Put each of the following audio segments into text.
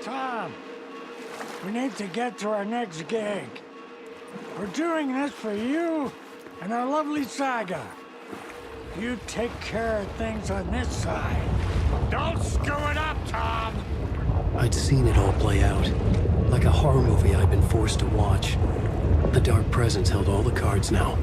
Tom. We need to get to our next gig. We're doing this for you and our lovely saga. You take care of things on this side. Don't screw it up, Tom! I'd seen it all play out. Like a horror movie I'd been forced to watch. The Dark Presence held all the cards now.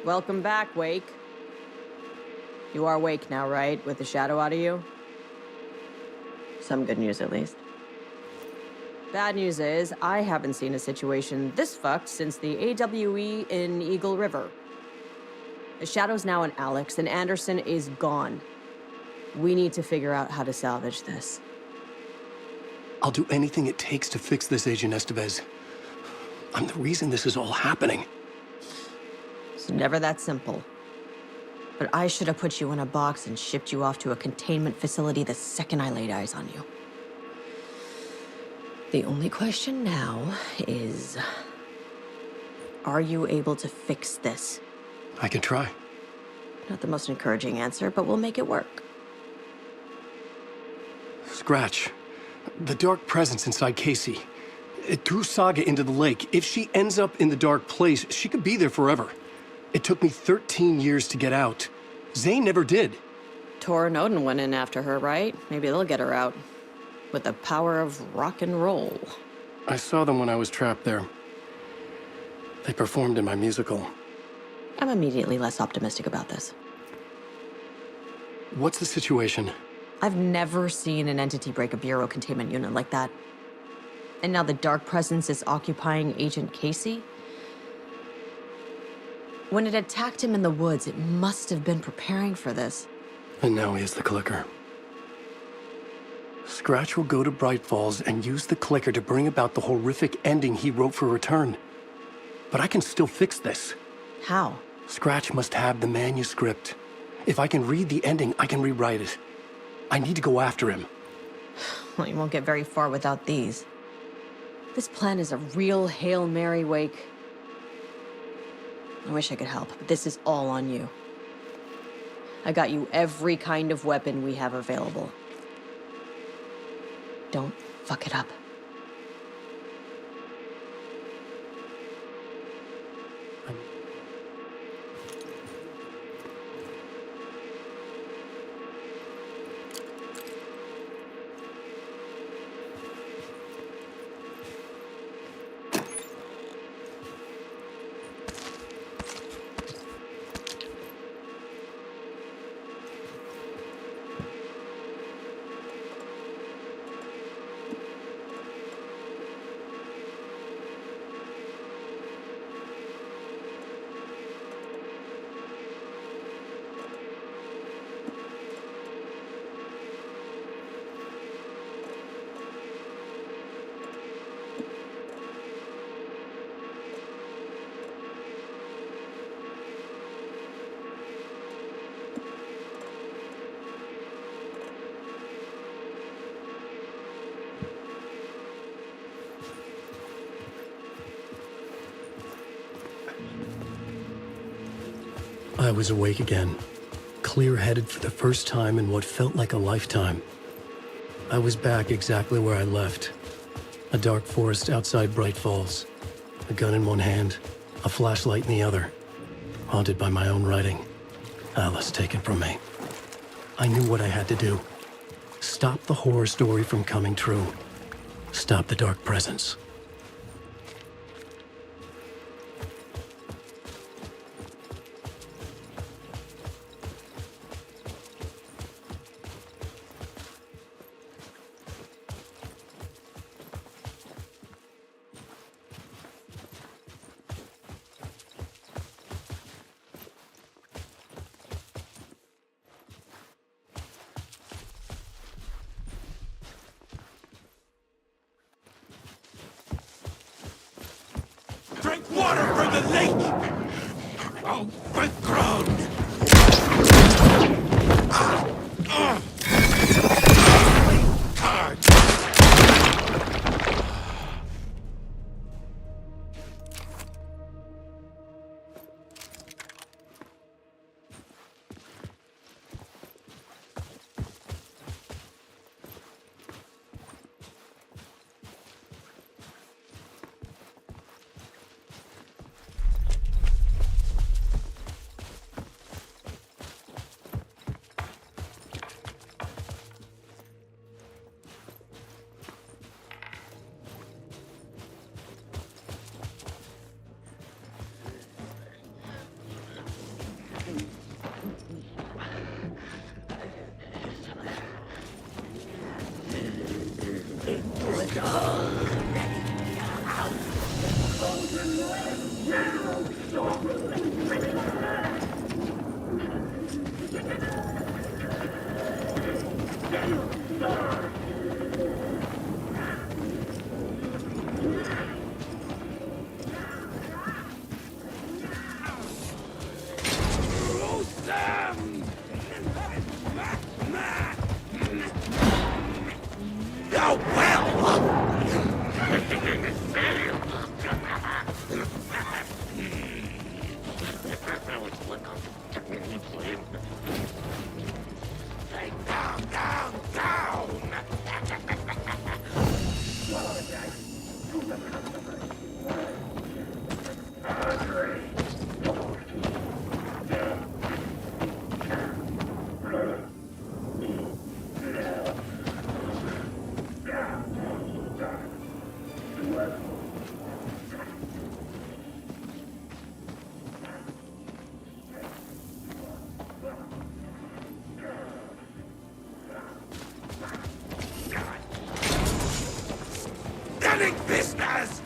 Welcome back, Wake. You are awake now, right? With the shadow out of you? Some good news, at least. Bad news is, I haven't seen a situation this fucked since the AWE in Eagle River. The shadow's now in Alex, and Anderson is gone. We need to figure out how to salvage this. I'll do anything it takes to fix this, Agent Estevez. I'm the reason this is all happening. It's never that simple. But I should have put you in a box and shipped you off to a containment facility the second I laid eyes on you. The only question now is, are you able to fix this? I can try. Not the most encouraging answer, but we'll make it work. Scratch. The Dark Presence inside Casey. It threw Saga into the lake. If she ends up in the dark place, she could be there forever. It took me 13 years to get out. Zane never did. Tor and Odin went in after her, right? Maybe they'll get her out. With the power of rock and roll. I saw them when I was trapped there. They performed in my musical. I'm immediately less optimistic about this. What's the situation? I've never seen an entity break a bureau containment unit like that. And now the Dark Presence is occupying Agent Casey? When it attacked him in the woods, it must have been preparing for this. And now he has the clicker. Scratch will go to Braight-Fall's and use the clicker to bring about the horrific ending he wrote for Return. But I can still fix this. How? Scratch must have the manuscript. If I can read the ending, I can rewrite it. I need to go after him. Well, you won't get very far without these. This plan is a real Hail Mary, Wake. I wish I could help, but this is all on you. I got you every kind of weapon we have available. Don't fuck it up. I was awake again, clear-headed for the first time in what felt like a lifetime. I was back exactly where I left. A dark forest outside Braight-Fall's. A gun in one hand, a flashlight in the other. Haunted by my own writing. Alice taken from me. I knew what I had to do. Stop the horror story from coming true. Stop the Dark Presence. water from the lake! Oh, my ground! Business!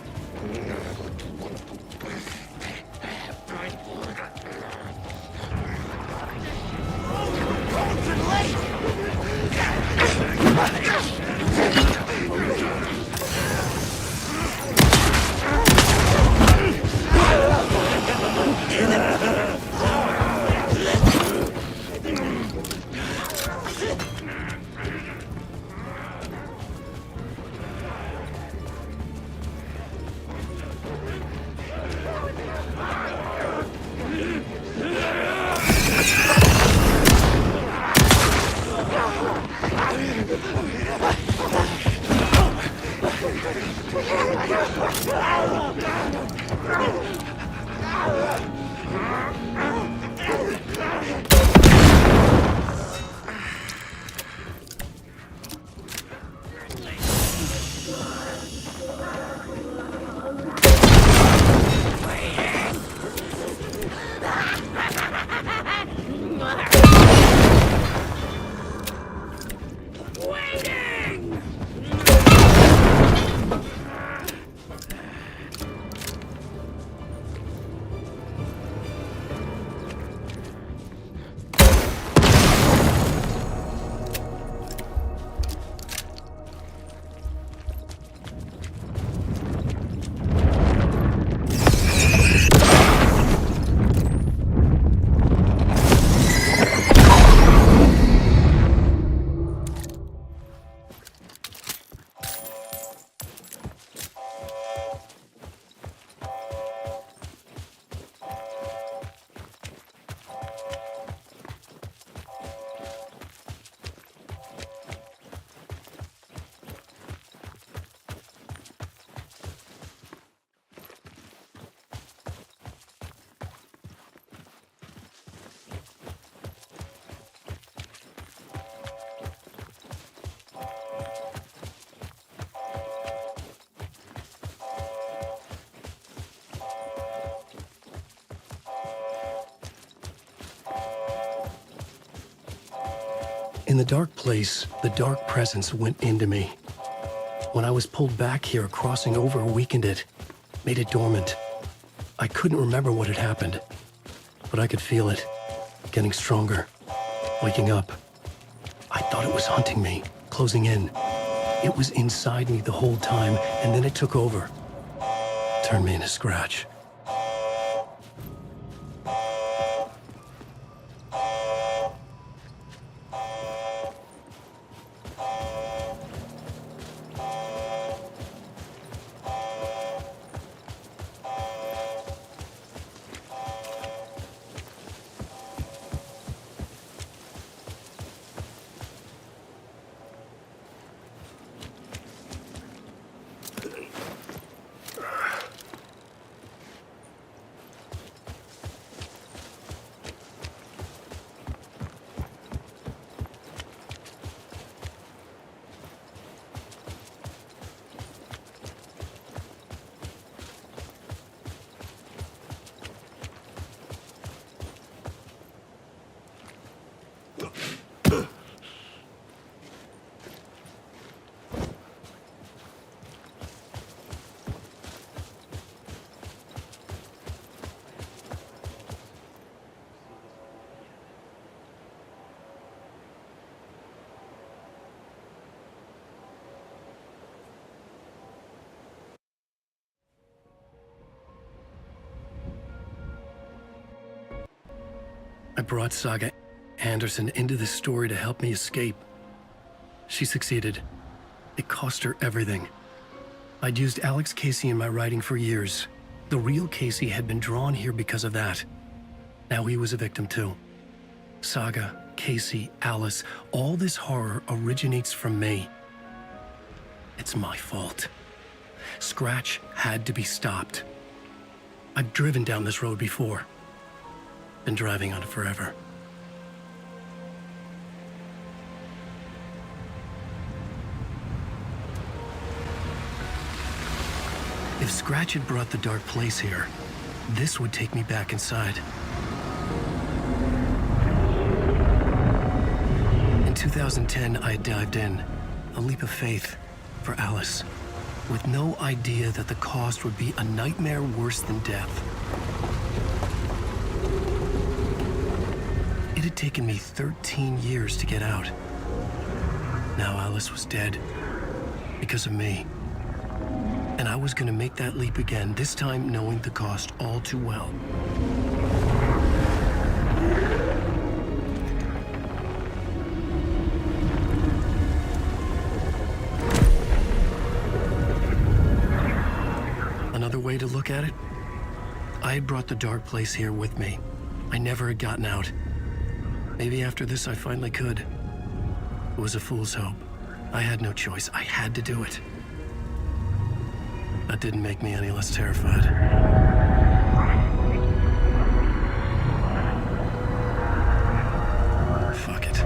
In the dark place, the dark presence went into me. When I was pulled back here, crossing over weakened it, made it dormant. I couldn't remember what had happened, but I could feel it, getting stronger, waking up. I thought it was hunting me, closing in. It was inside me the whole time, and then it took over. Turned me into scratch. I brought Saga Андерсон into this story to help me escape. She succeeded. It cost her everything. I'd used Alex Кейси in my writing for years. The real Casey had been drawn here because of that. Now he was a victim too. Saga, Casey, Alice, all this horror originates from me. It's my fault. Scratch had to be stopped. I've driven down this road before. Been driving on it forever. If Scratch had brought the dark place here, this would take me back inside. In 2010, I dived in, a leap of faith, for Alice, with no idea that the cost would be a nightmare worse than death. It had taken me 13 years to get out. Now Alice was dead, because of me. And I was gonna make that leap again, this time knowing the cost all too well. Another way to look at it, I had brought the dark place here with me. I never had gotten out. Maybe after this I finally could. It was a fool's hope. I had no choice. I had to do it. That didn't make me any less terrified. Fuck it.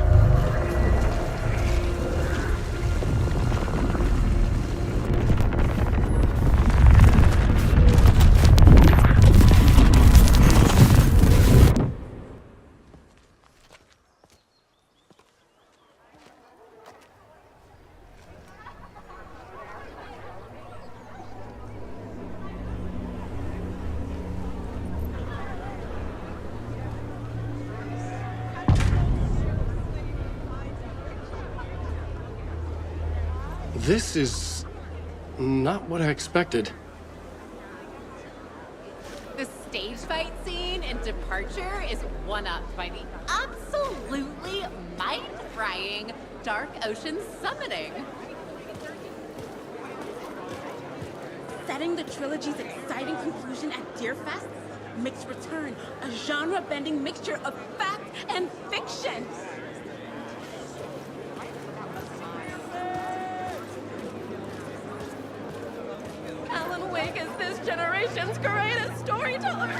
This is not what I expected. The stage fight scene in Departure is one-upped by the absolutely mind-frying Dark Ocean summoning. Setting the trilogy's exciting conclusion at Deerfest makes Return a genre-bending mixture of fact and fiction. Alan Wake is this generation's greatest storyteller.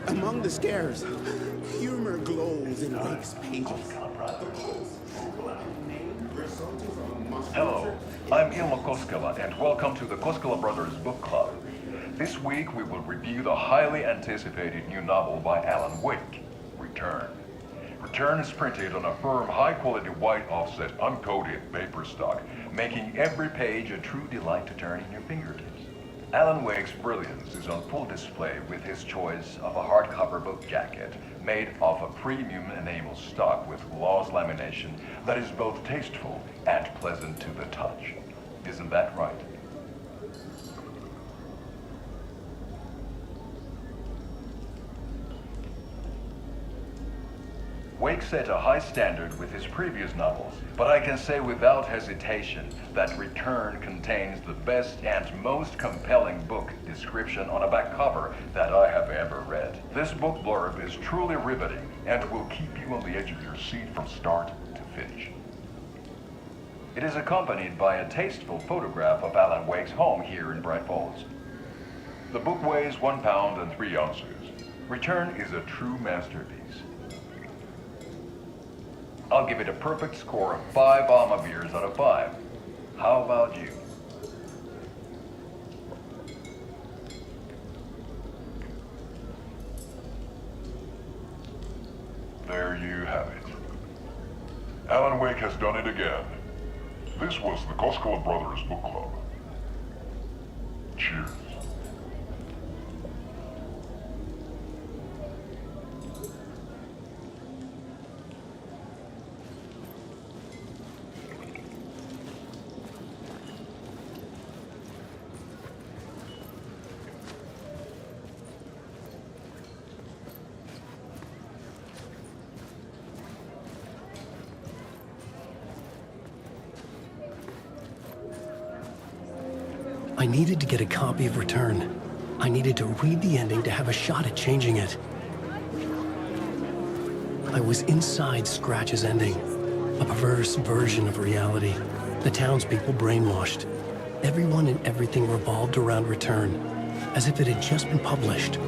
Among the scares, humor glows in Wake's pages. Hello, I'm Ilmo Koskela, and welcome to the Koskela Brothers Book Club. This week we will review the highly anticipated new novel by Alan Wake, Return. Return is printed on a firm, high-quality white offset, uncoated paper stock, making every page a true delight to turn in your fingertips. Alan Wake's brilliance is on full display with his choice of a hardcover book jacket made of a premium enamel stock with gloss lamination that is both tasteful and pleasant to the touch. Isn't that right? Wake set a high standard with his previous novels, but I can say without hesitation that Return contains the best and most compelling book description on a back cover that I have ever read. This book blurb is truly riveting and will keep you on the edge of your seat from start to finish. It is accompanied by a tasteful photograph of Alan Wake's home here in Brightfalls. The book weighs 1 pound and 3 ounces. Return is a true masterpiece. I'll give it a perfect score of 5 Alma beers out of 5. How about you? There you have it. Alan Wake has done it again. This was the Koskela Brothers Book Club. Cheers. I needed to get a copy of Return. I needed to read the ending to have a shot at changing it. I was inside Scratch's ending, a perverse version of reality. The townspeople brainwashed. Everyone and everything revolved around Return, as if it had just been published.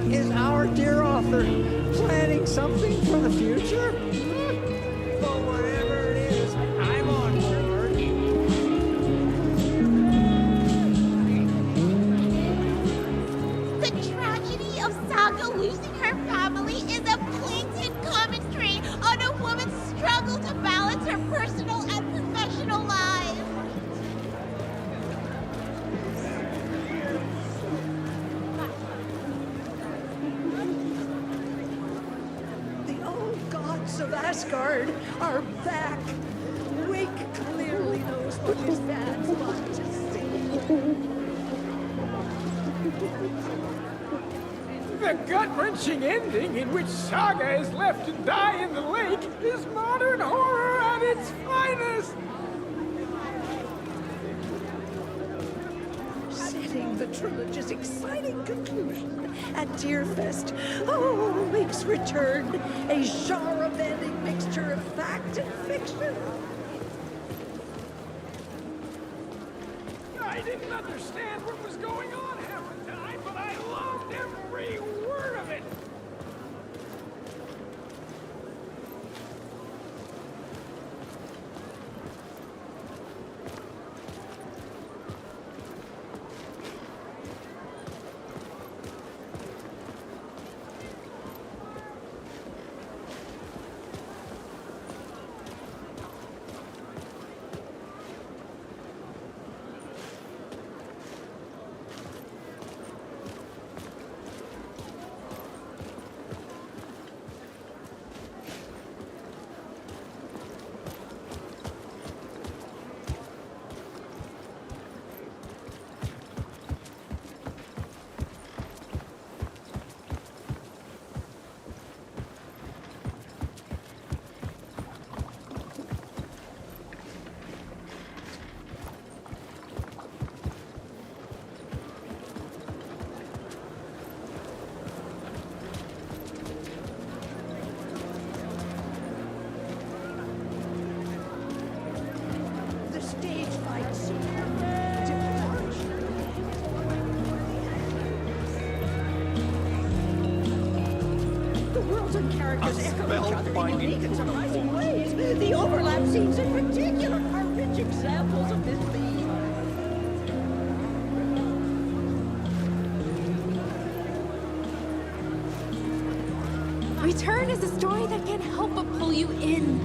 Is our dear author planning something for the future? But whatever it is, I'm on board. The tragedy of Saga losing her family is a blatant commentary on a woman's struggle to balance her personal and professional lives. The old gods of Asgard are back. Wake clearly knows what his dad's like to see. The gut-wrenching ending in which Saga is left to die in the lake is modern horror at its finest! Setting the trilogy's exciting conclusion at Deerfest. Oh, makes Return a genre-bending mixture of fact and fiction. I didn't understand what was going on half the time, but I loved every word of it! The stage fight scene. The worlds and characters echo each other in unique and surprising ways. The overlap scenes in particular are rich examples of this theme. Return is a story that can't help but pull you in.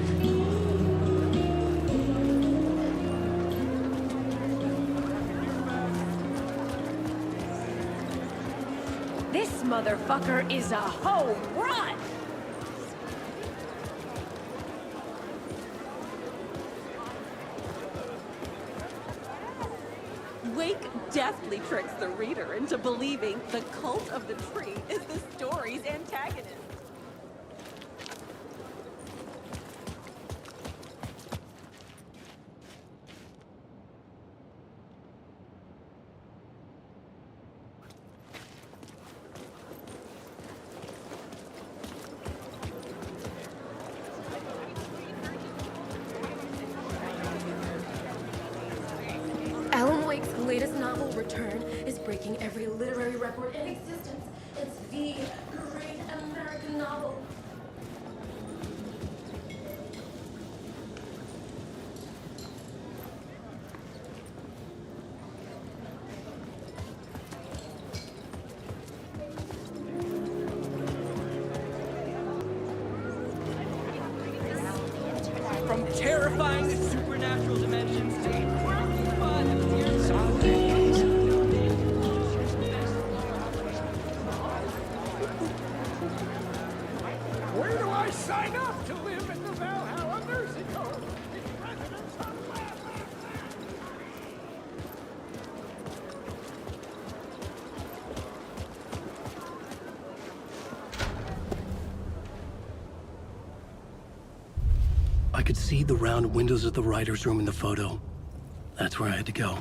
This motherfucker is a home run! Wake deftly tricks the reader into believing the cult of the tree is the story's antagonist. Alan Wake's latest novel, Return, is breaking every literary record in existence. It's the great American novel. From terrifying supernatural dimensions to incredibly fun I could see the round windows of the writer's room in the photo. That's where I had to go,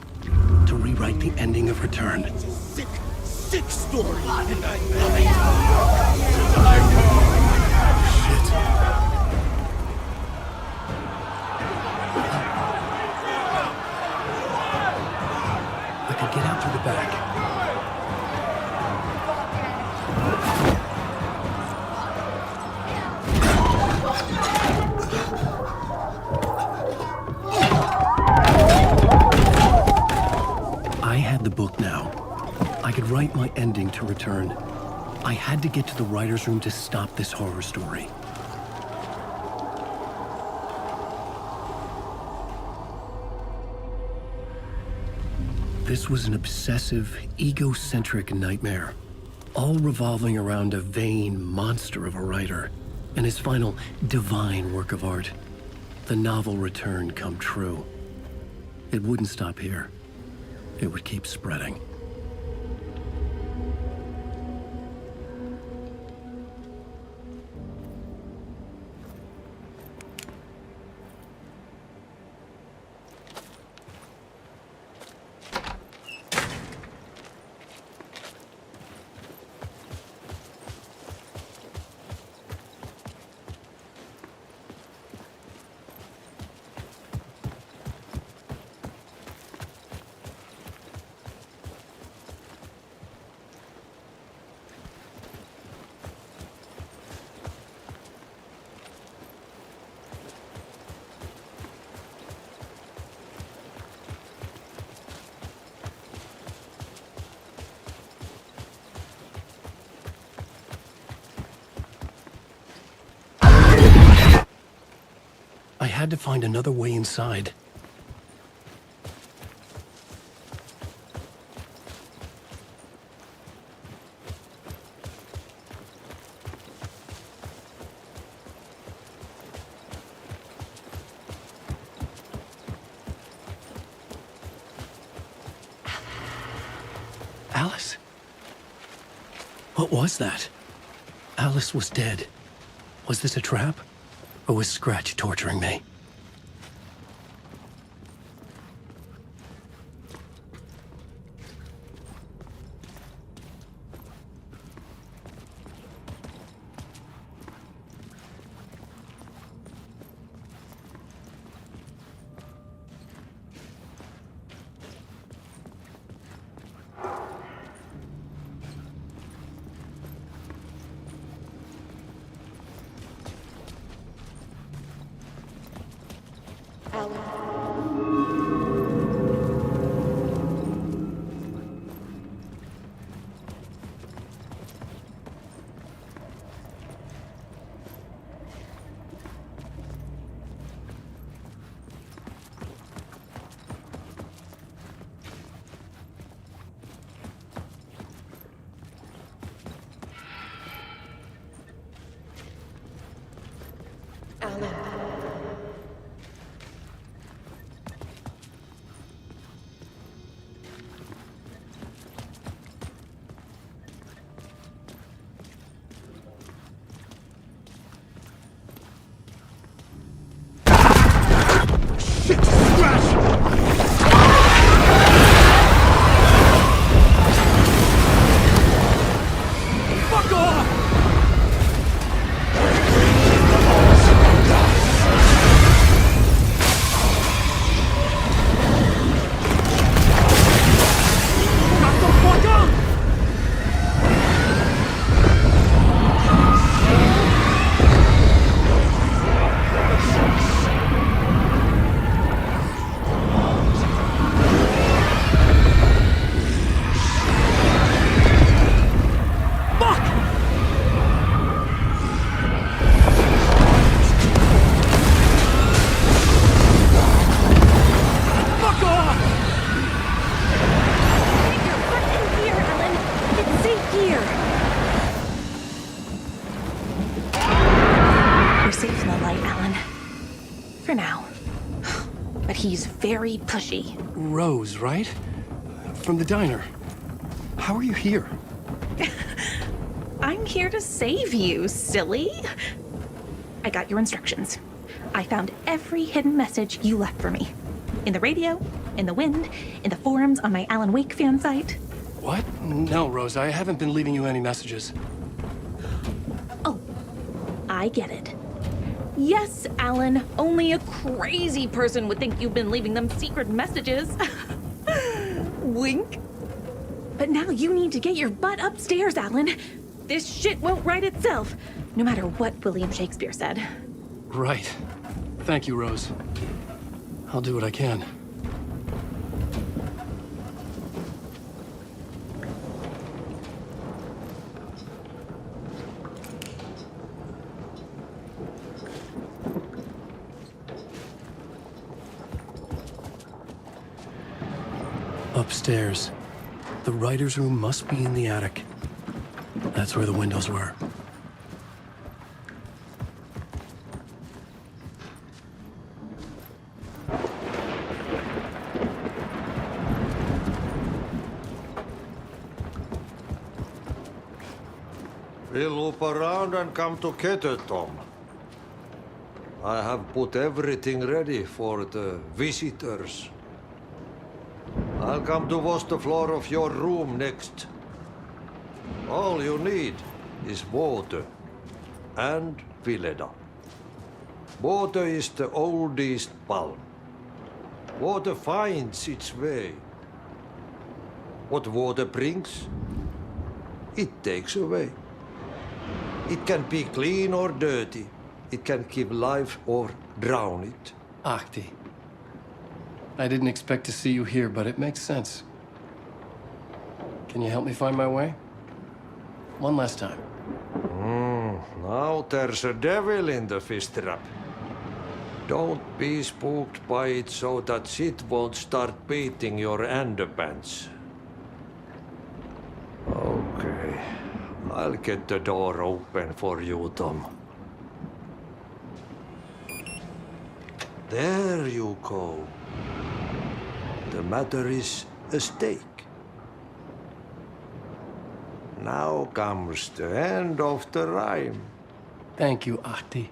to rewrite the ending of Return. It's a sick, sick story. Shit. I could get out through the back. I had the book now. I could write my ending to Return. I had to get to the writer's room to stop this horror story. This was an obsessive, egocentric nightmare, all revolving around a vain monster of a writer and his final divine work of art, the novel Return come true. It wouldn't stop here. It would keep spreading. I had to find another way inside. Alice? What was that? Alice was dead. Was this a trap? Or was Scratch torturing me? Very pushy. Rose, right? From the diner. How are you here? I'm here to save you, silly. I got your instructions. I found every hidden message you left for me. In the radio, in the wind, in the forums on my Alan Wake fan site. What? No, Rose, I haven't been leaving you any messages. Oh, I get it. Yes, Alan, only a crazy person would think you've been leaving them secret messages. Wink. But now you need to get your butt upstairs, Alan. This shit won't write itself, no matter what William Shakespeare said. Right. Thank you, Rose. I'll do what I can. Upstairs. The writer's room must be in the attic. That's where the windows were. We'll loop around and come together, Tom. I have put everything ready for the visitors. I'll come to wash the floor of your room next. All you need is water and Vileda. Water is the oldest palm. Water finds its way. What water brings, it takes away. It can be clean or dirty. It can give life or drown it. Ahti. I didn't expect to see you here, but it makes sense. Can you help me find my way? One last time. Now there's a devil in the fish trap. Don't be spooked by it so that shit won't start beating your underpants. Okay. I'll get the door open for you, Tom. There you go. The matter is a stake. Now comes the end of the rhyme. Thank you, Ahti.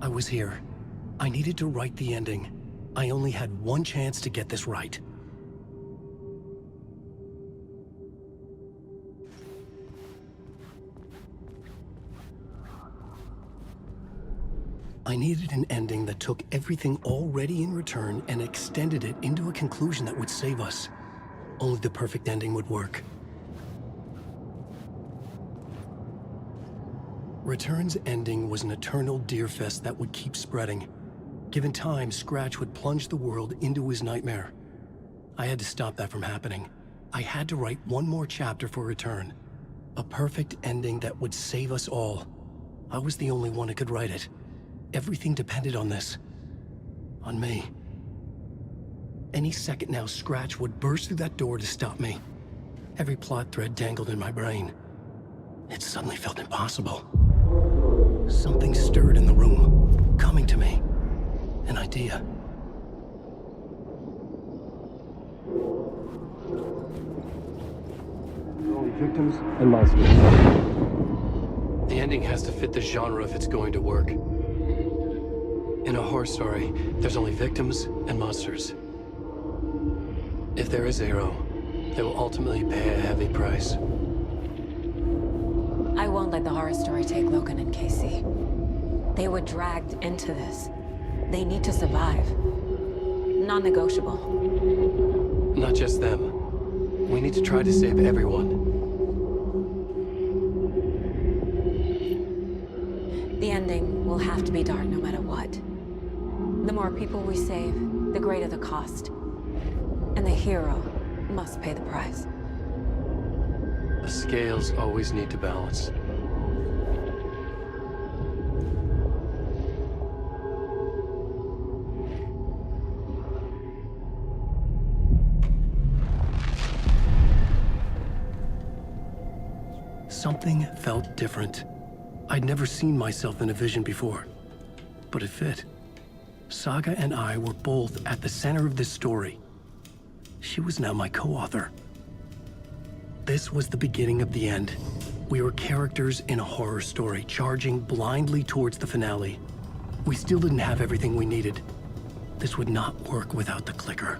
I was here. I needed to write the ending. I only had one chance to get this right. I needed an ending that took everything already in return and extended it into a conclusion that would save us. Only the perfect ending would work. Return's ending was an eternal deerfest that would keep spreading. Given time, Scratch would plunge the world into his nightmare. I had to stop that from happening. I had to write one more chapter for Return. A perfect ending that would save us all. I was the only one who could write it. Everything depended on this. On me. Any second now, Scratch would burst through that door to stop me. Every plot thread dangled in my brain. It suddenly felt impossible. Something stirred in the room, coming to me. An idea. Only victims and monsters. The ending has to fit the genre if it's going to work. In a horror story, there's only victims and monsters. If there is Arrow, they will ultimately pay a heavy price. I won't let the horror story take Logan and Casey. They were dragged into this. They need to survive. Non-negotiable. Not just them. We need to try to save everyone. The ending will have to be dark no matter what. The more people we save, the greater the cost. And the hero must pay the price. The scales always need to balance. Something felt different. I'd never seen myself in a vision before. but it fit. Saga and I were both at the center of this story. She was now my co-author. This was the beginning of the end. We were characters in a horror story, charging blindly towards the finale. We still didn't have everything we needed. This would not work without the clicker.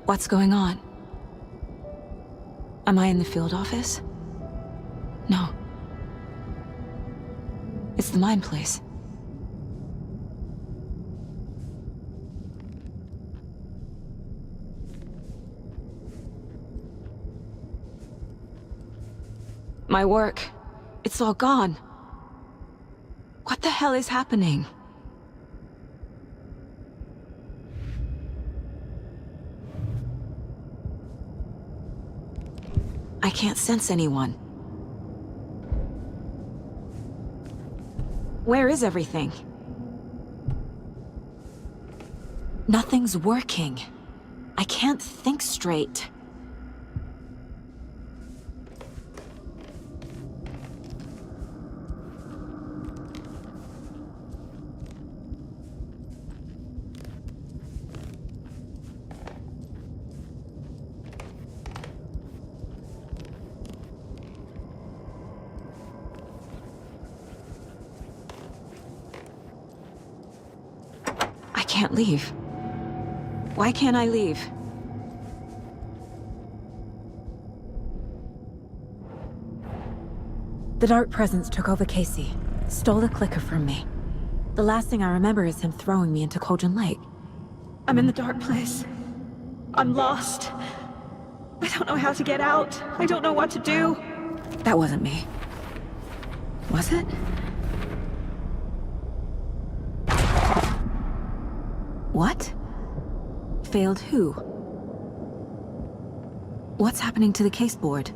What's going on? Am I in the field office? No. It's the mine place. My work, it's all gone. What the hell is happening? I can't sense anyone. Where is everything? Nothing's working. I can't think straight. I can't leave. Why can't I leave? The dark presence took over Casey, stole the clicker from me. The last thing I remember is him throwing me into Cauldron Lake. I'm in the dark place. I'm lost. I don't know how to get out. I don't know what to do. That wasn't me. Was it? What? Failed who? What's happening to the case board?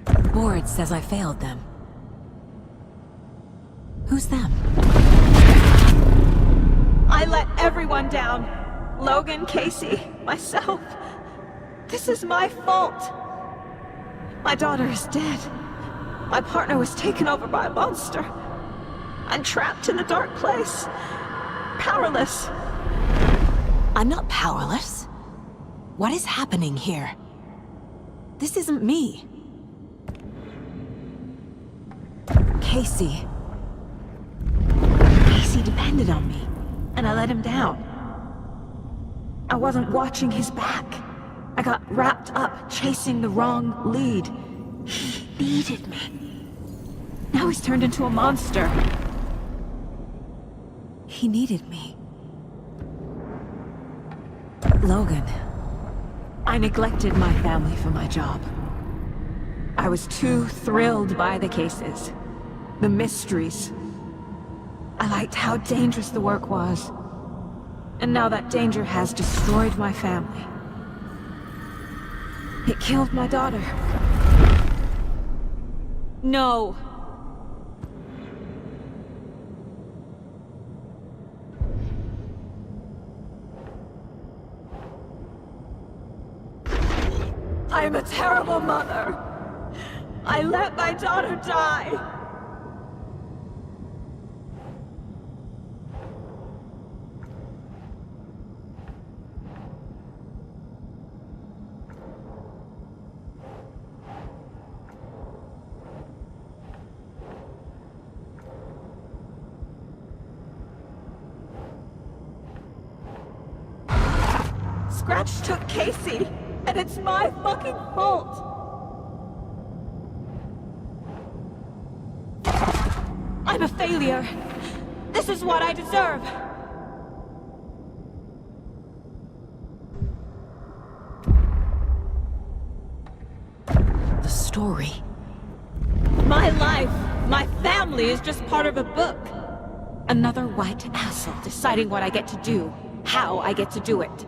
The board says I failed them. Who's them? I let everyone down. Logan, Casey, myself. This is my fault. My daughter is dead. My partner was taken over by a monster. I'm trapped in the dark place. Powerless. I'm not powerless. What is happening here? This isn't me. Casey. Casey depended on me, and I let him down. I wasn't watching his back. I got wrapped up chasing the wrong lead. He needed me. Now he's turned into a monster. He needed me. Logan. I neglected my family for my job. I was too thrilled by the cases, the mysteries. I liked how dangerous the work was. And now that danger has destroyed my family. It killed my daughter. No. I'm a terrible mother. I let my daughter die. Scratch took Casey, and it's my fucking fault. I'm a failure. This is what I deserve. The story. My life, my family is just part of a book. Another white asshole deciding what I get to do, how I get to do it.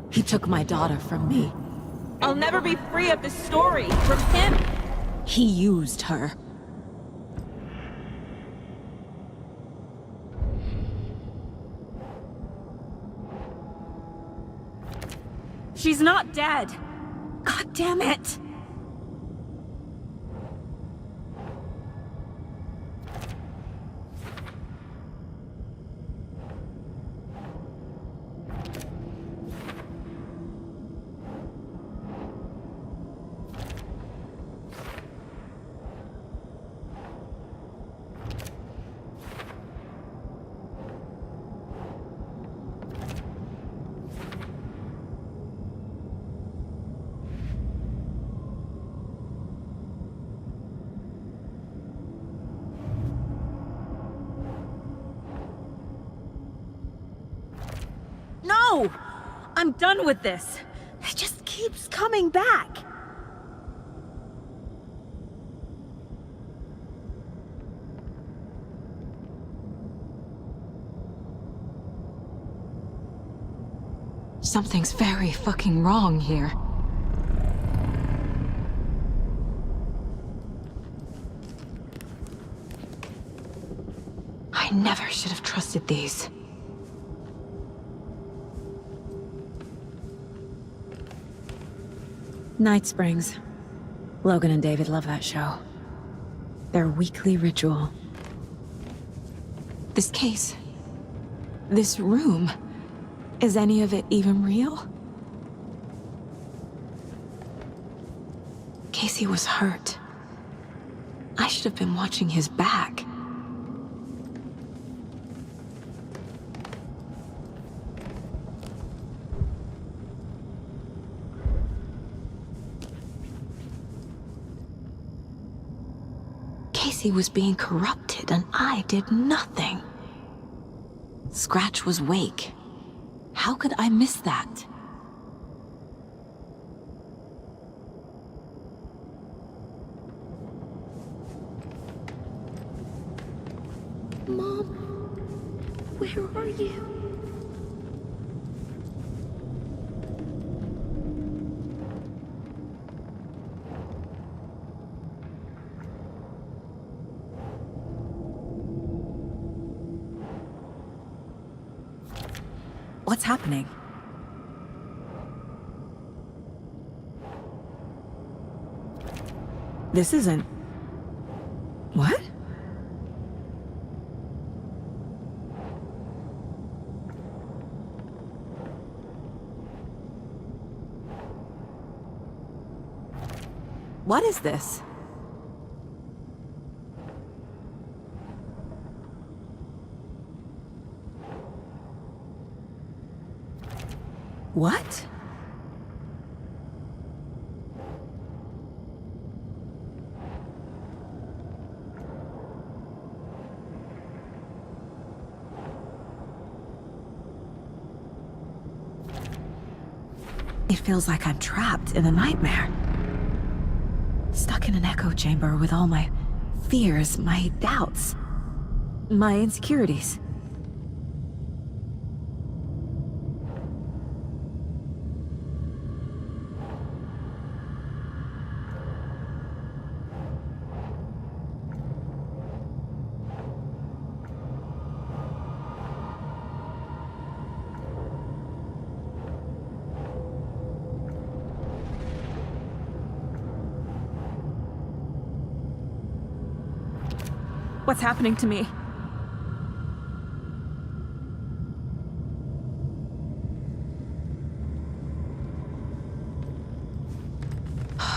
He took my daughter from me. I'll never be free of this story from him. He used her. She's not dead. God damn it. No! I'm done with this. It just keeps coming back. Something's very fucking wrong here. I never should have trusted these. Night Springs. Logan and David love that show. Their weekly ritual. This case. This room. Is any of it even real? Casey was hurt. I should have been watching his back. Casey was being corrupted and I did nothing. Scratch was Wake. How could I miss that? Mom, where are you? What's happening? This isn't... What? What is this? What? It feels like I'm trapped in a nightmare. Stuck in an echo chamber with all my fears, my doubts, my insecurities. What's happening to me?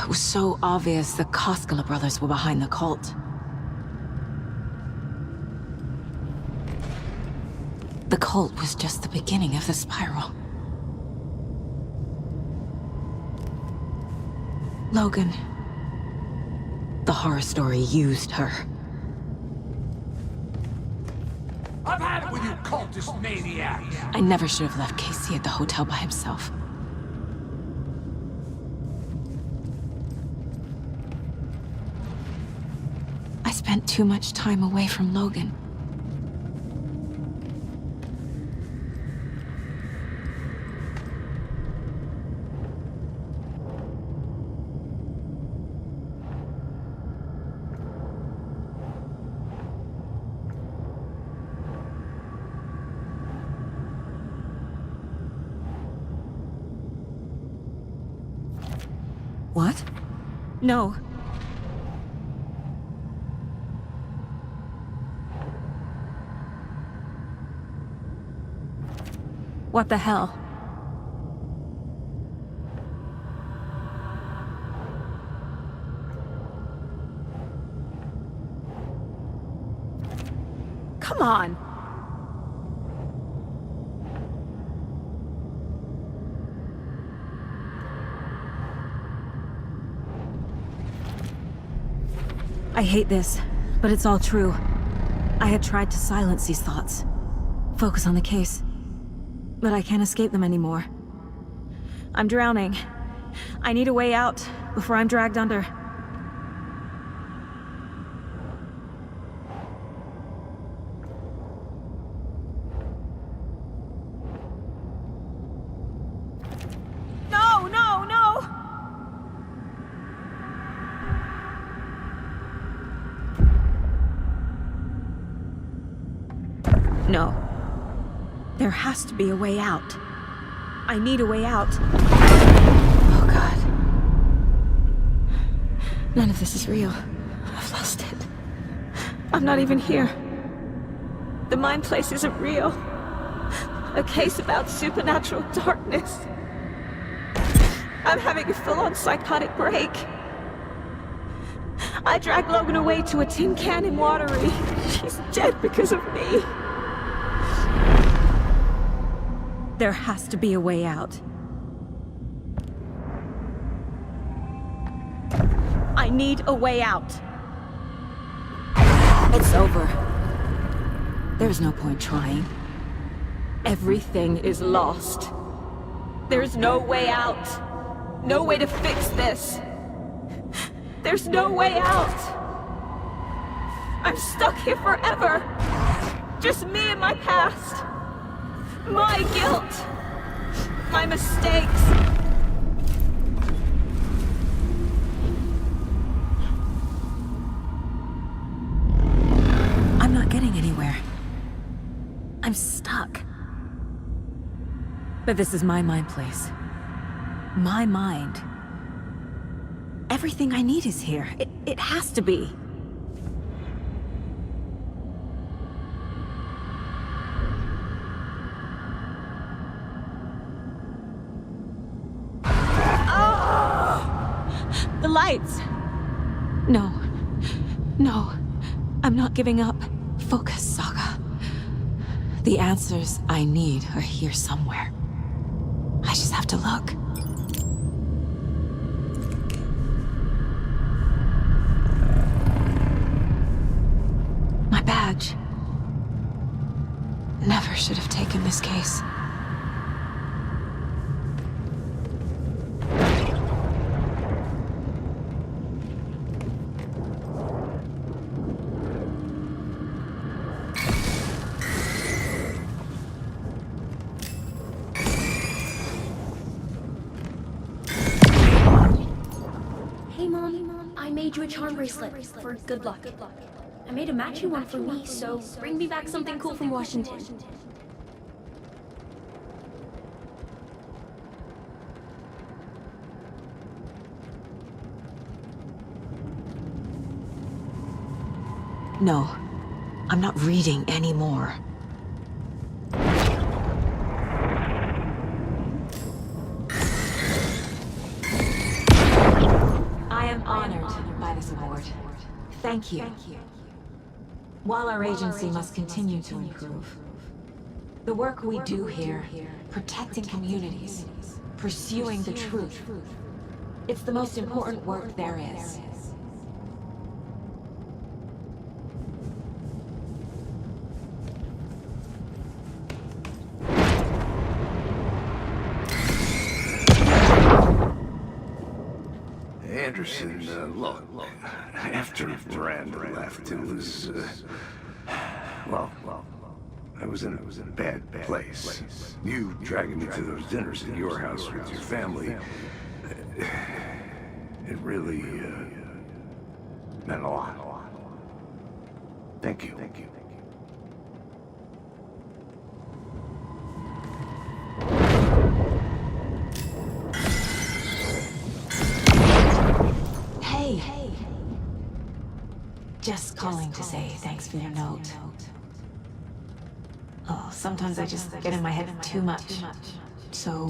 It was so obvious the Koskela brothers were behind the cult. The cult was just the beginning of the spiral. Logan. The horror story used her. I've had it with you cultist maniacs! I never should have left Casey at the hotel by himself. I spent too much time away from Logan. What? No. What the hell? Come on! I hate this, but it's all true. I had tried to silence these thoughts. Focus on the case. But I can't escape them anymore. I'm drowning. I need a way out before I'm dragged under. No, no, no! No. There has to be a way out. I need a way out. Oh, God. None of this is real. I've lost it. I'm not even here. The mind place isn't real. A case about supernatural darkness. I'm having a full-on psychotic break. I dragged Logan away to a tin can in Watery. She's dead because of me. There has to be a way out. I need a way out. It's over. There's no point trying. Everything is lost. There's no way out. No way to fix this. There's no way out. I'm stuck here forever. Just me and my past. My guilt. My mistakes. I'm not getting anywhere. I'm stuck. But this is my mind place. My mind. Everything I need is here. It has to be. The lights! No. No. I'm not giving up. Focus, Saga. The answers I need are here somewhere. I just have to look. My badge. Never should have taken this case. You a charm bracelet for good luck. I made a matching one for me, so bring me back something cool from Washington. No, I'm not reading anymore. I am honored by this award. Thank you. While our agency must continue to improve, the work we do here, protecting communities, pursuing the truth, It's the most important work there is. Anderson, look, after Miranda left, it was, well, I was in a bad place. You dragging me to those dinners at your house with your family, it really, meant a lot. Thank you. Hey. Just calling to say thanks for your note. Oh, sometimes I just get in my head too much. So,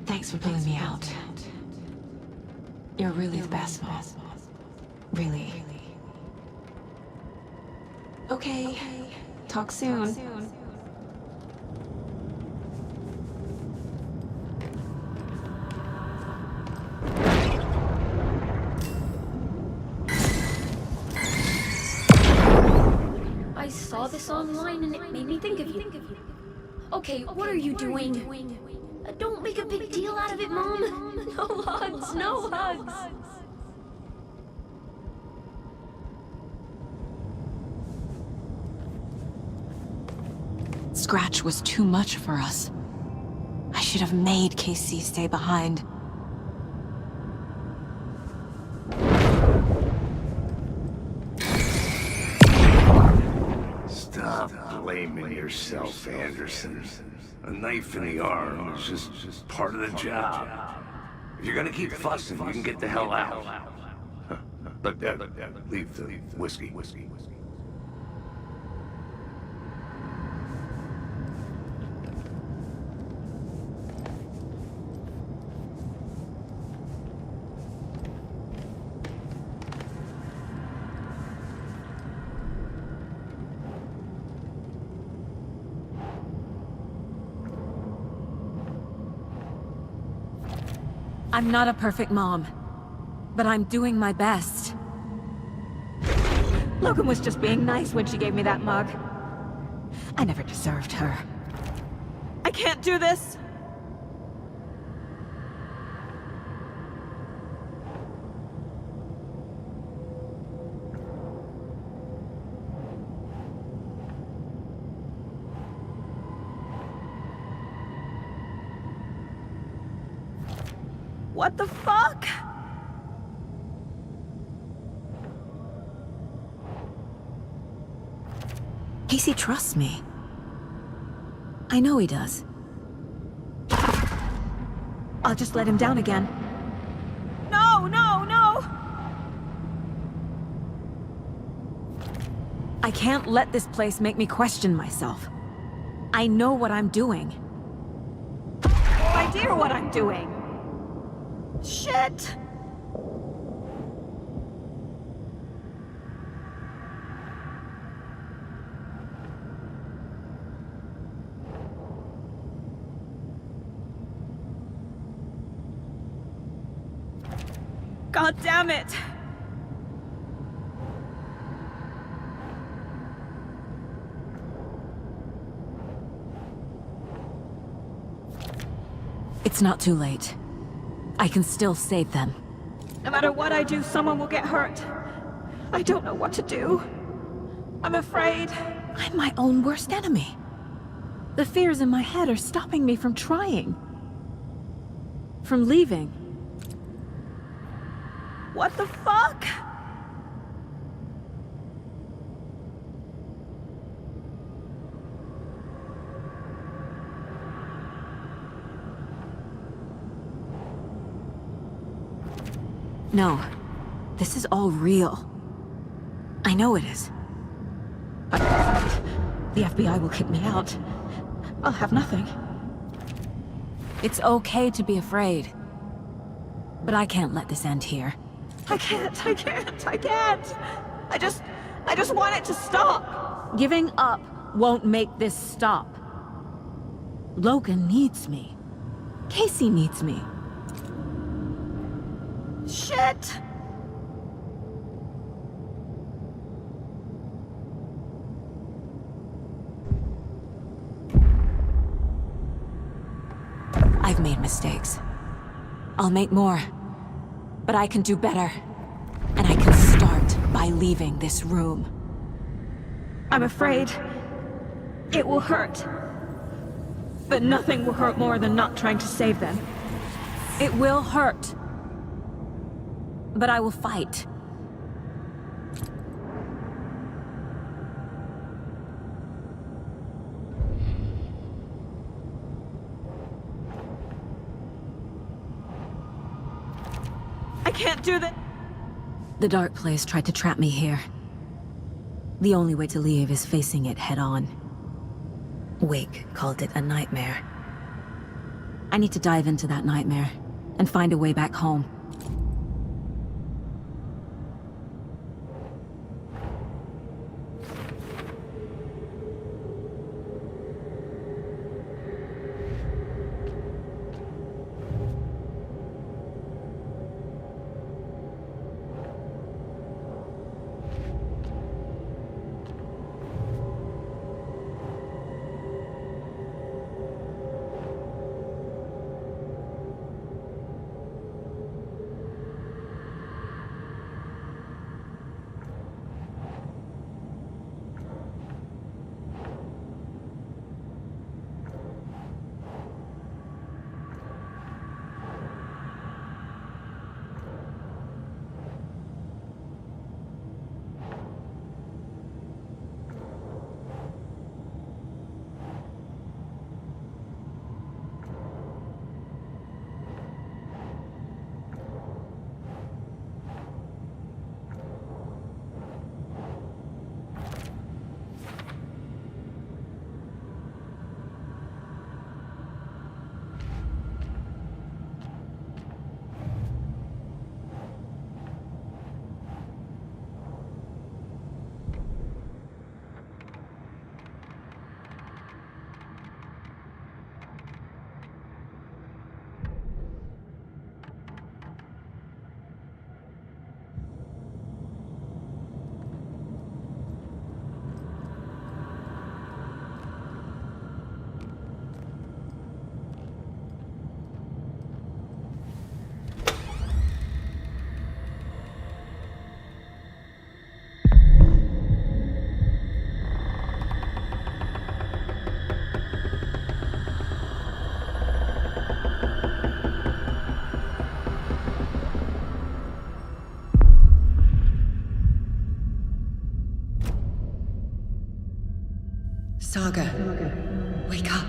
thanks for pulling me out. You're really the best, Mom. Really. Okay. Talk soon. I saw this online and it made me think of you. Okay, what are you doing? Don't make a big deal out of it, Mom. No hugs, no hugs. Scratch was too much for us. I should have made Casey stay behind. Stop blaming yourself, Anderson. A knife in the arm is just part of the job. If you're gonna keep fussing, you can get the hell out. But leave the whiskey. I'm not a perfect mom, but I'm doing my best. Logan was just being nice when she gave me that mug. I never deserved her. I can't do this! What the fuck? Casey trusts me. I know he does. I'll just let him down again. No, no, no! I can't let this place make me question myself. I know what I'm doing. I idea what I'm doing. Shit! God damn it! It's not too late. I can still save them. No matter what I do, someone will get hurt. I don't know what to do. I'm afraid. I'm my own worst enemy. The fears in my head are stopping me from trying. From leaving. What the fuck? No, this is all real. I know it is. But the FBI will kick me out. I'll have nothing. It's okay to be afraid. But I can't let this end here. I can't. I just want it to stop. Giving up won't make this stop. Logan needs me. Casey needs me. Shit! I've made mistakes. I'll make more. But I can do better. And I can start by leaving this room. I'm afraid it will hurt. But nothing will hurt more than not trying to save them. It will hurt. But I will fight. I can't do that. The dark place tried to trap me here. The only way to leave is facing it head-on. Wake called it a nightmare. I need to dive into that nightmare and find a way back home. Saga, wake up.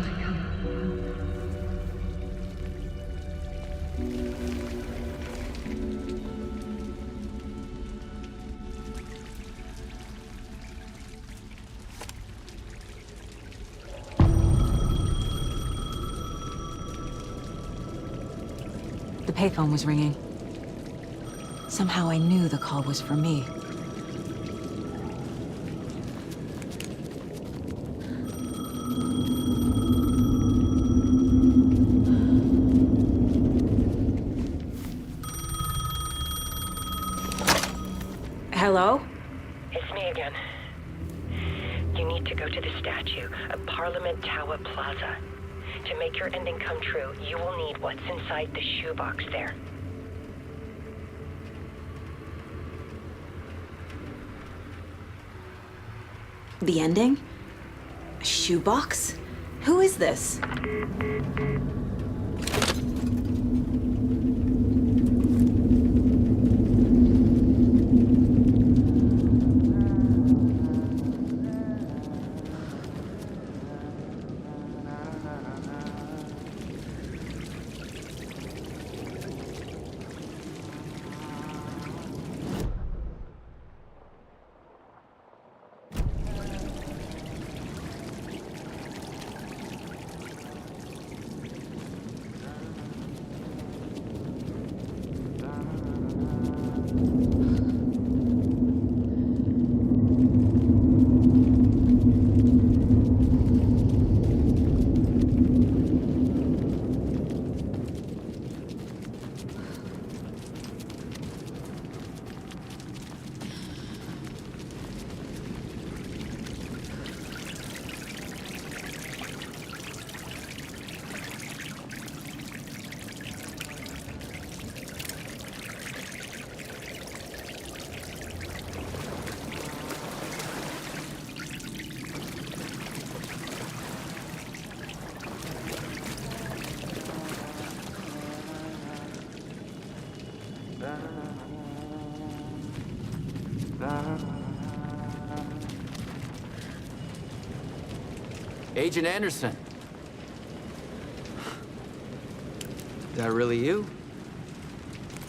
The payphone was ringing. Somehow I knew the call was for me. Hello? It's me again. You need to go to the statue of Parliament Tower Plaza. To make your ending come true, you will need what's inside the shoebox there. The ending? A shoebox? Who is this? Agent Anderson. Is that really you?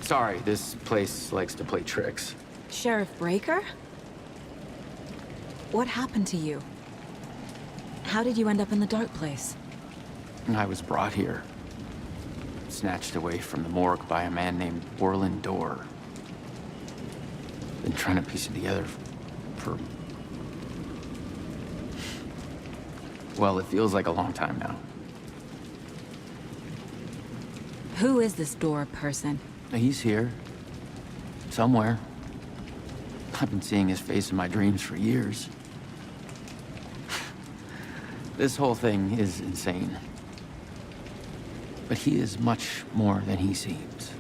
Sorry, this place likes to play tricks. Sheriff Breaker? What happened to you? How did you end up in the dark place? I was brought here. Snatched away from the morgue by a man named Orland Dorr. Been trying to piece it together for... well, it feels like a long time now. Who is this Dorr person? He's here. Somewhere. I've been seeing his face in my dreams for years. This whole thing is insane. But he is much more than he seems.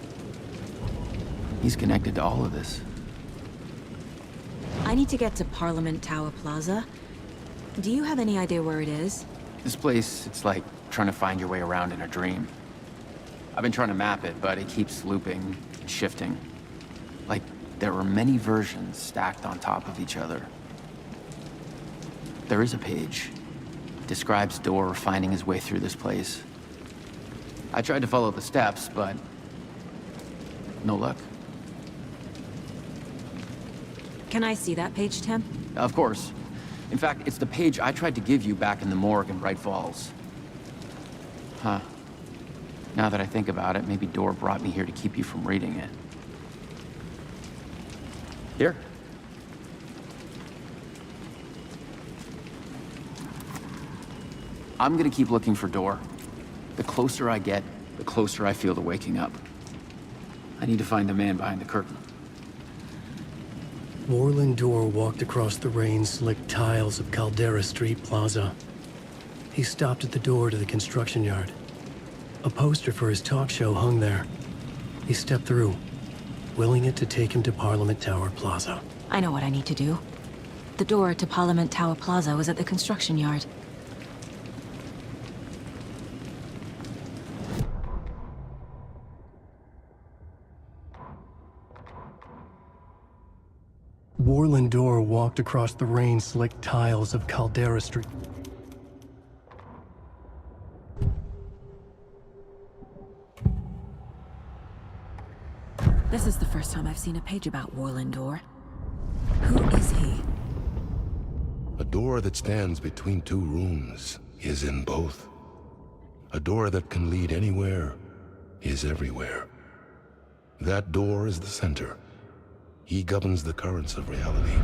He's connected to all of this. I need to get to Parliament Tower Plaza. Do you have any idea where it is? This place, it's like trying to find your way around in a dream. I've been trying to map it, but it keeps looping and shifting. Like there are many versions stacked on top of each other. There is a page. It describes Dorr finding his way through this place. I tried to follow the steps, but no luck. Can I see that page, Tim? Of course. In fact, it's the page I tried to give you back in the morgue in Braight-Fall's. Huh. Now that I think about it, maybe Dorr brought me here to keep you from reading it. Here. I'm gonna keep looking for Dorr. The closer I get, the closer I feel to waking up. I need to find the man behind the curtain. Orland Dorr walked across the rain-slicked tiles of Caldera Street Plaza. He stopped at the door to the construction yard. A poster for his talk show hung there. He stepped through, willing it to take him to Parliament Tower Plaza. I know what I need to do. The door to Parliament Tower Plaza was at the construction yard. Orland Dorr walked across the rain-slicked tiles of Caldera Street. This is the first time I've seen a page about Orland Dorr. Who is he? A door that stands between two rooms is in both. A door that can lead anywhere is everywhere. That door is the center. He governs the currents of reality.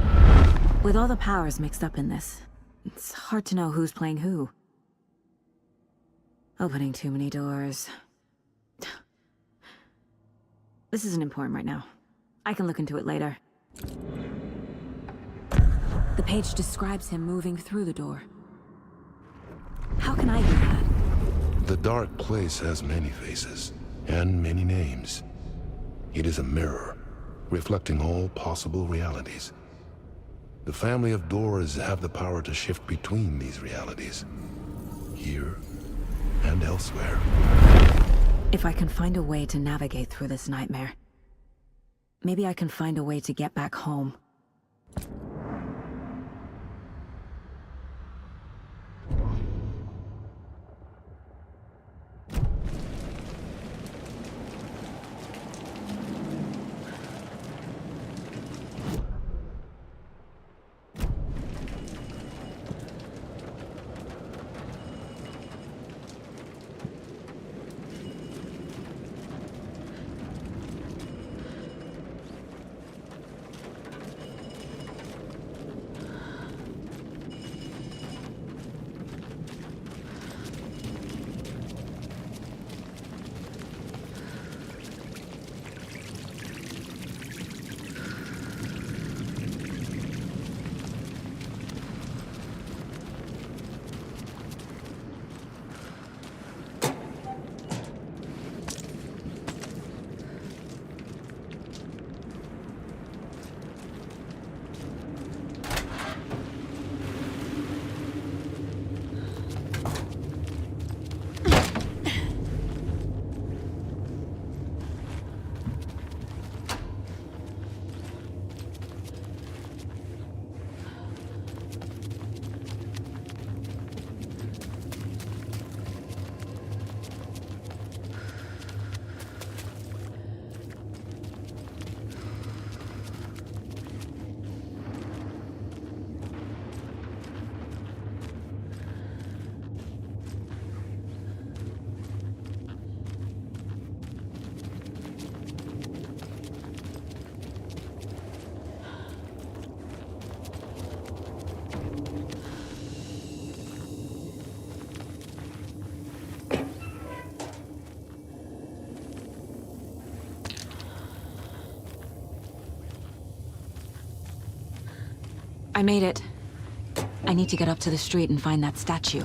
With all the powers mixed up in this, it's hard to know who's playing who. Opening too many doors. This isn't important right now. I can look into it later. The page describes him moving through the door. How can I do that? The dark place has many faces and many names. It is a mirror, reflecting all possible realities. The family of Dorrs have the power to shift between these realities, here and elsewhere. If I can find a way to navigate through this nightmare, maybe I can find a way to get back home. I made it. I need to get up to the street and find that statue.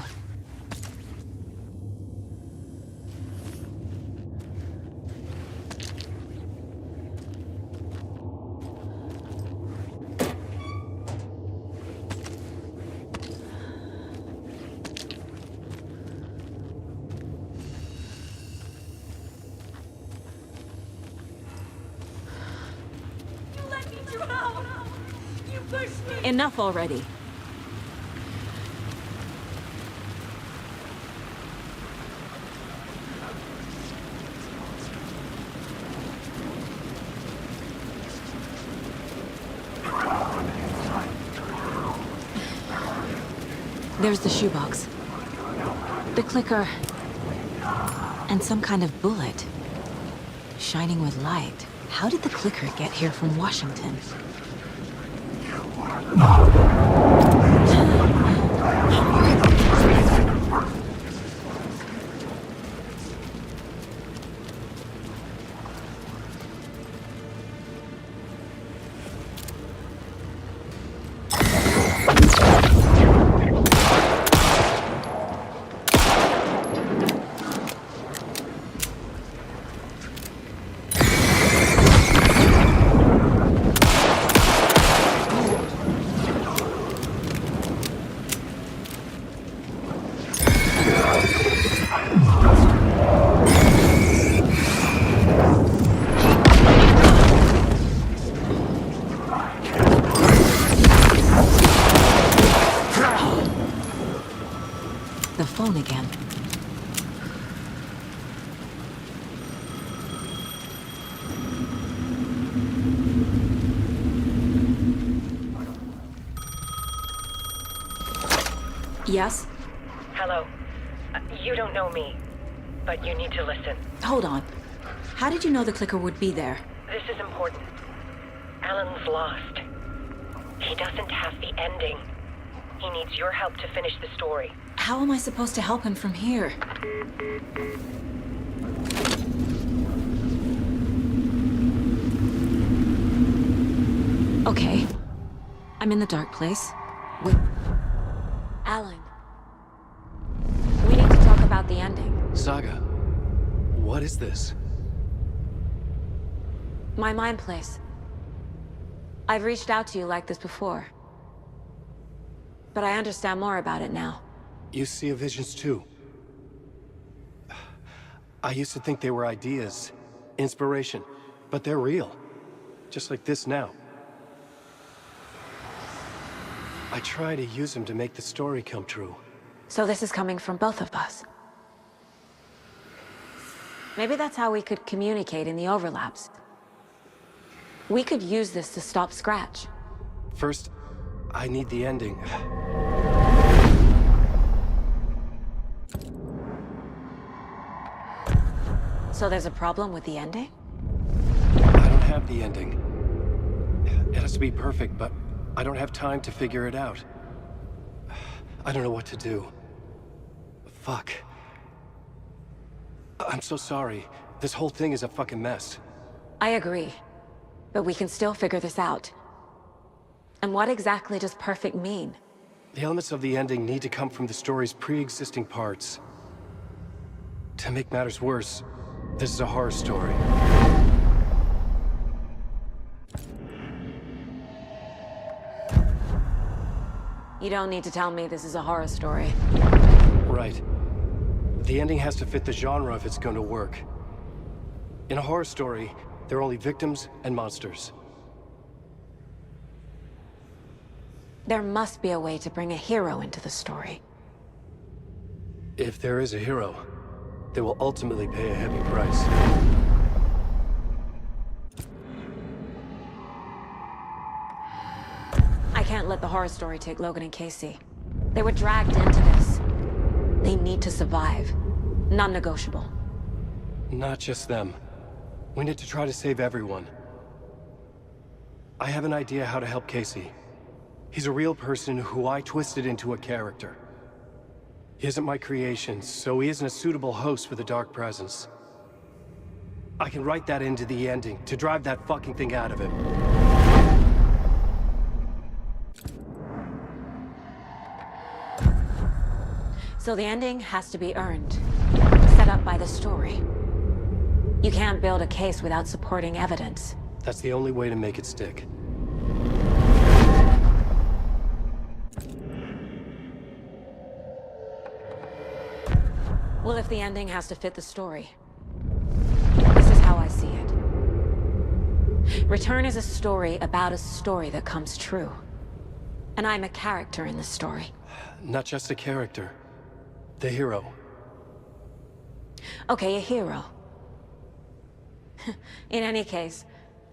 Enough already. There's the shoebox. The clicker. And some kind of bullet. Shining with light. How did the clicker get here from Washington? Again. Yes? Hello. You don't know me, but you need to listen. Hold on. How did you know the clicker would be there? This is important. Alan's lost. He doesn't have the ending. He needs your help to finish the story. How am I supposed to help him from here? Okay. I'm in the dark place. Wait. Alan. We need to talk about the ending. Saga, what is this? My mind place. I've reached out to you like this before. But I understand more about it now. You see visions too. I used to think they were ideas, inspiration, but they're real. Just like this now. I try to use them to make the story come true. So this is coming from both of us. Maybe that's how we could communicate in the overlaps. We could use this to stop Scratch. First, I need the ending. So there's a problem with the ending? I don't have the ending. It has to be perfect, but I don't have time to figure it out. I don't know what to do. Fuck. I'm so sorry. This whole thing is a fucking mess. I agree. But we can still figure this out. And what exactly does perfect mean? The elements of the ending need to come from the story's pre-existing parts. To make matters worse, this is a horror story. You don't need to tell me this is a horror story. Right. The ending has to fit the genre if it's going to work. In a horror story, there are only victims and monsters. There must be a way to bring a hero into the story. If there is a hero, they will ultimately pay a heavy price. I can't let the horror story take Logan and Casey. They were dragged into this. They need to survive. Non-negotiable. Not just them. We need to try to save everyone. I have an idea how to help Casey. He's a real person who I twisted into a character. He isn't my creation, so he isn't a suitable host for the Dark Presence. I can write that into the ending to drive that fucking thing out of him. So the ending has to be earned, set up by the story. You can't build a case without supporting evidence. That's the only way to make it stick. Well, if the ending has to fit the story, this is how I see it. Return is a story about a story that comes true. And I'm a character in the story. Not just a character. The hero. Okay, a hero. In any case,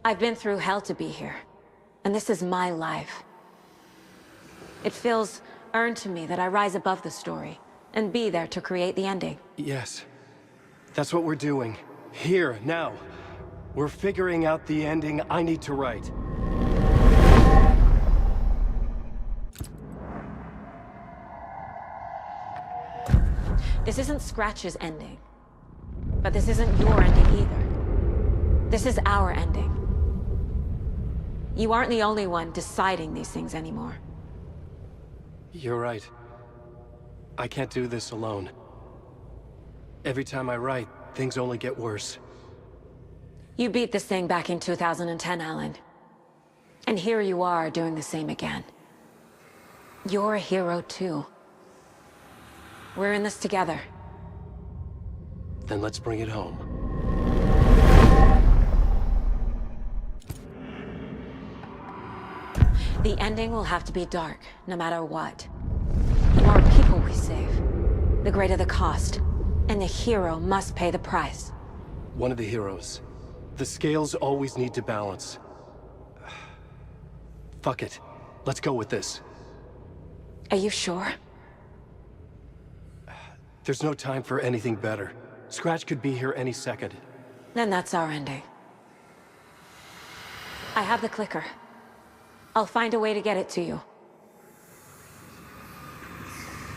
I've been through hell to be here. And this is my life. It feels earned to me that I rise above the story and be there to create the ending. Yes. That's what we're doing. Here, now. We're figuring out the ending I need to write. This isn't Scratch's ending. But this isn't your ending either. This is our ending. You aren't the only one deciding these things anymore. You're right. I can't do this alone. Every time I write, things only get worse. You beat this thing back in 2010, Alan. And here you are doing the same again. You're a hero too. We're in this together. Then let's bring it home. The ending will have to be dark, no matter what. The more people we save, the greater the cost. And the hero must pay the price. One of the heroes. The scales always need to balance. Fuck it. Let's go with this. Are you sure? There's no time for anything better. Scratch could be here any second. Then that's our ending. I have the clicker. I'll find a way to get it to you.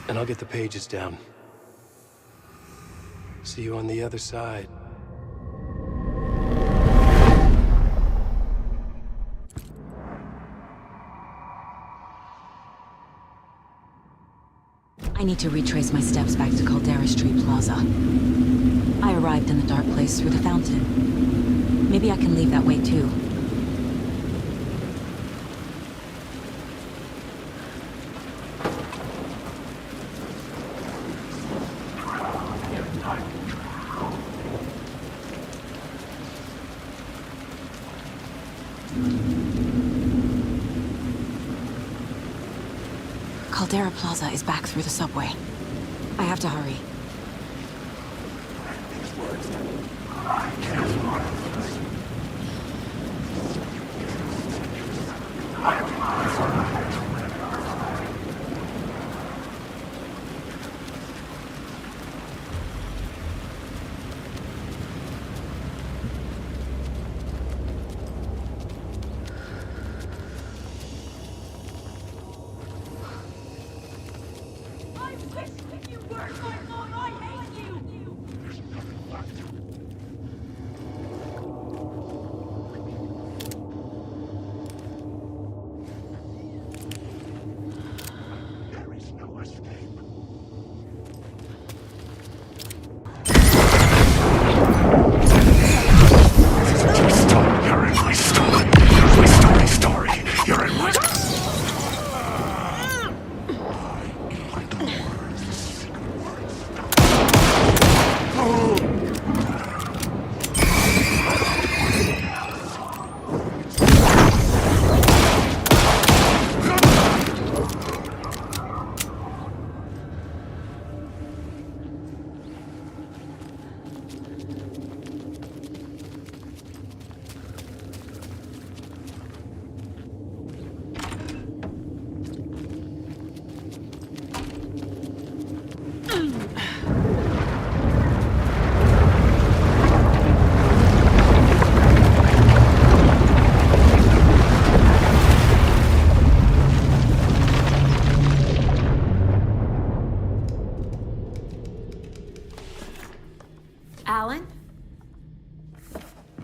And I'll get the pages down. See you on the other side. I need to retrace my steps back to Caldera Street Plaza. I arrived in the dark place through the fountain. Maybe I can leave that way too. Caldera Plaza is back through the subway. I have to hurry.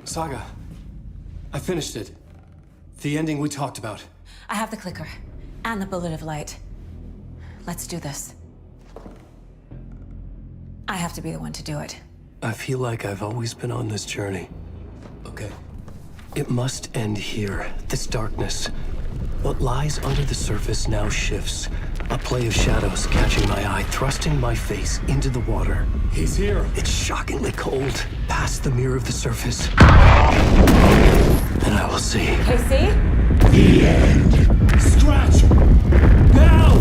Saga, I finished it. The ending we talked about. I have the clicker and the bullet of light. Let's do this. I have to be the one to do it. I feel like I've always been on this journey. Okay. It must end here, this darkness. What lies under the surface now shifts. A play of shadows catching my eye, thrusting my face into the water. He's here. It's shockingly cold, past the mirror of the surface. And I will see. Casey? The end. Scratch! Now!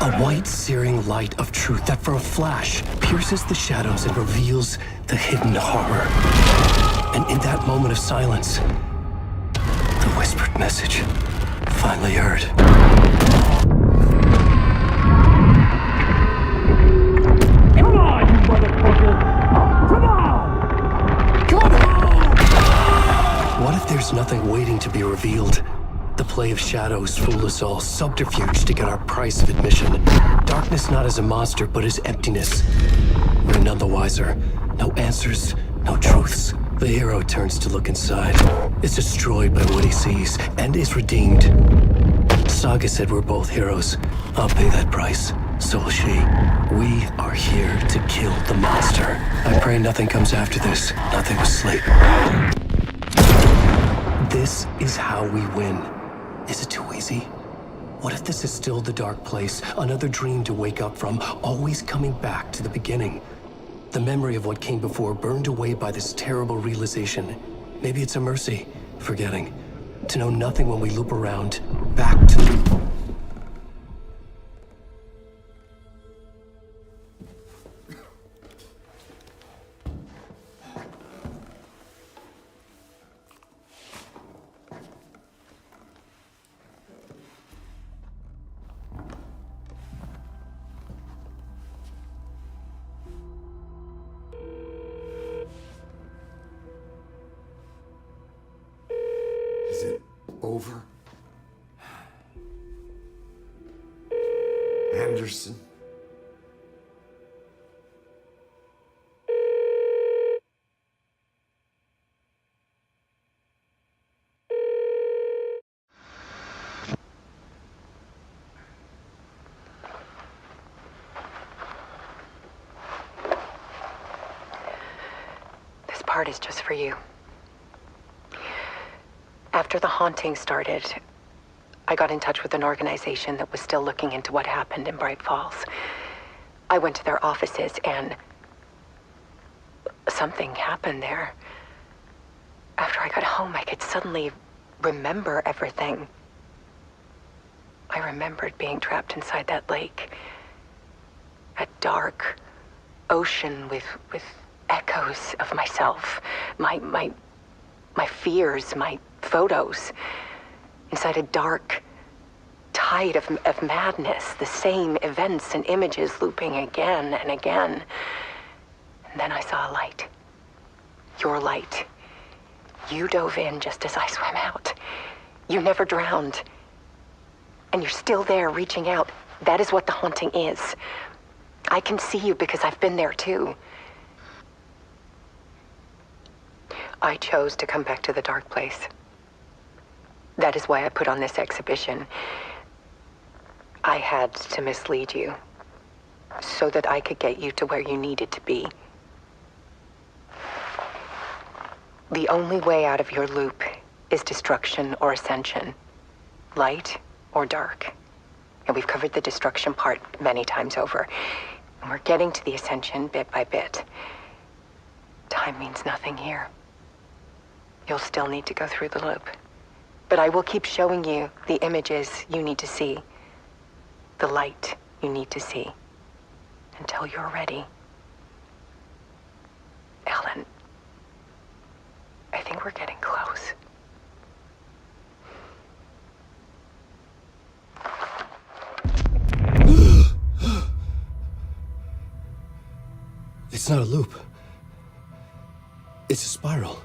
A white, searing light of truth that for a flash pierces the shadows and reveals the hidden horror. And in that moment of silence, the whispered message finally heard. Come on, you motherfucker! Come on! Come on! What if there's nothing waiting to be revealed? The play of shadows fool us all, subterfuge to get our price of admission. Darkness not as a monster, but as emptiness. We're none the wiser. No answers, no truths. The hero turns to look inside, is destroyed by what he sees, and is redeemed. Saga said we're both heroes. I'll pay that price. So will she. We are here to kill the monster. I pray nothing comes after this. Nothing but sleep. This is how we win. Is it too easy? What if this is still the dark place, another dream to wake up from, always coming back to the beginning? The memory of what came before burned away by this terrible realization. Maybe it's a mercy, forgetting. To know nothing when we loop around, back to... Is it over? Anderson? This part is just for you. After the haunting started, I got in touch with an organization that was still looking into what happened in Braight-Fall's. I went to their offices and something happened there. After I got home, I could suddenly remember everything. I remembered being trapped inside that lake. A dark ocean with echoes of myself, my fears, my photos, inside a dark tide of madness, the same events and images looping again and again. And then I saw a light. Your light. You dove in just as I swam out. You never drowned. And you're still there reaching out. That is what the haunting is. I can see you because I've been there too. I chose to come back to the dark place. That is why I put on this exhibition. I had to mislead you, so that I could get you to where you needed to be. The only way out of your loop is destruction or ascension, light or dark. And we've covered the destruction part many times over. And we're getting to the ascension bit by bit. Time means nothing here. You'll still need to go through the loop. But I will keep showing you the images you need to see, the light you need to see, until you're ready. Ellen, I think we're getting close. It's not a loop. It's a spiral.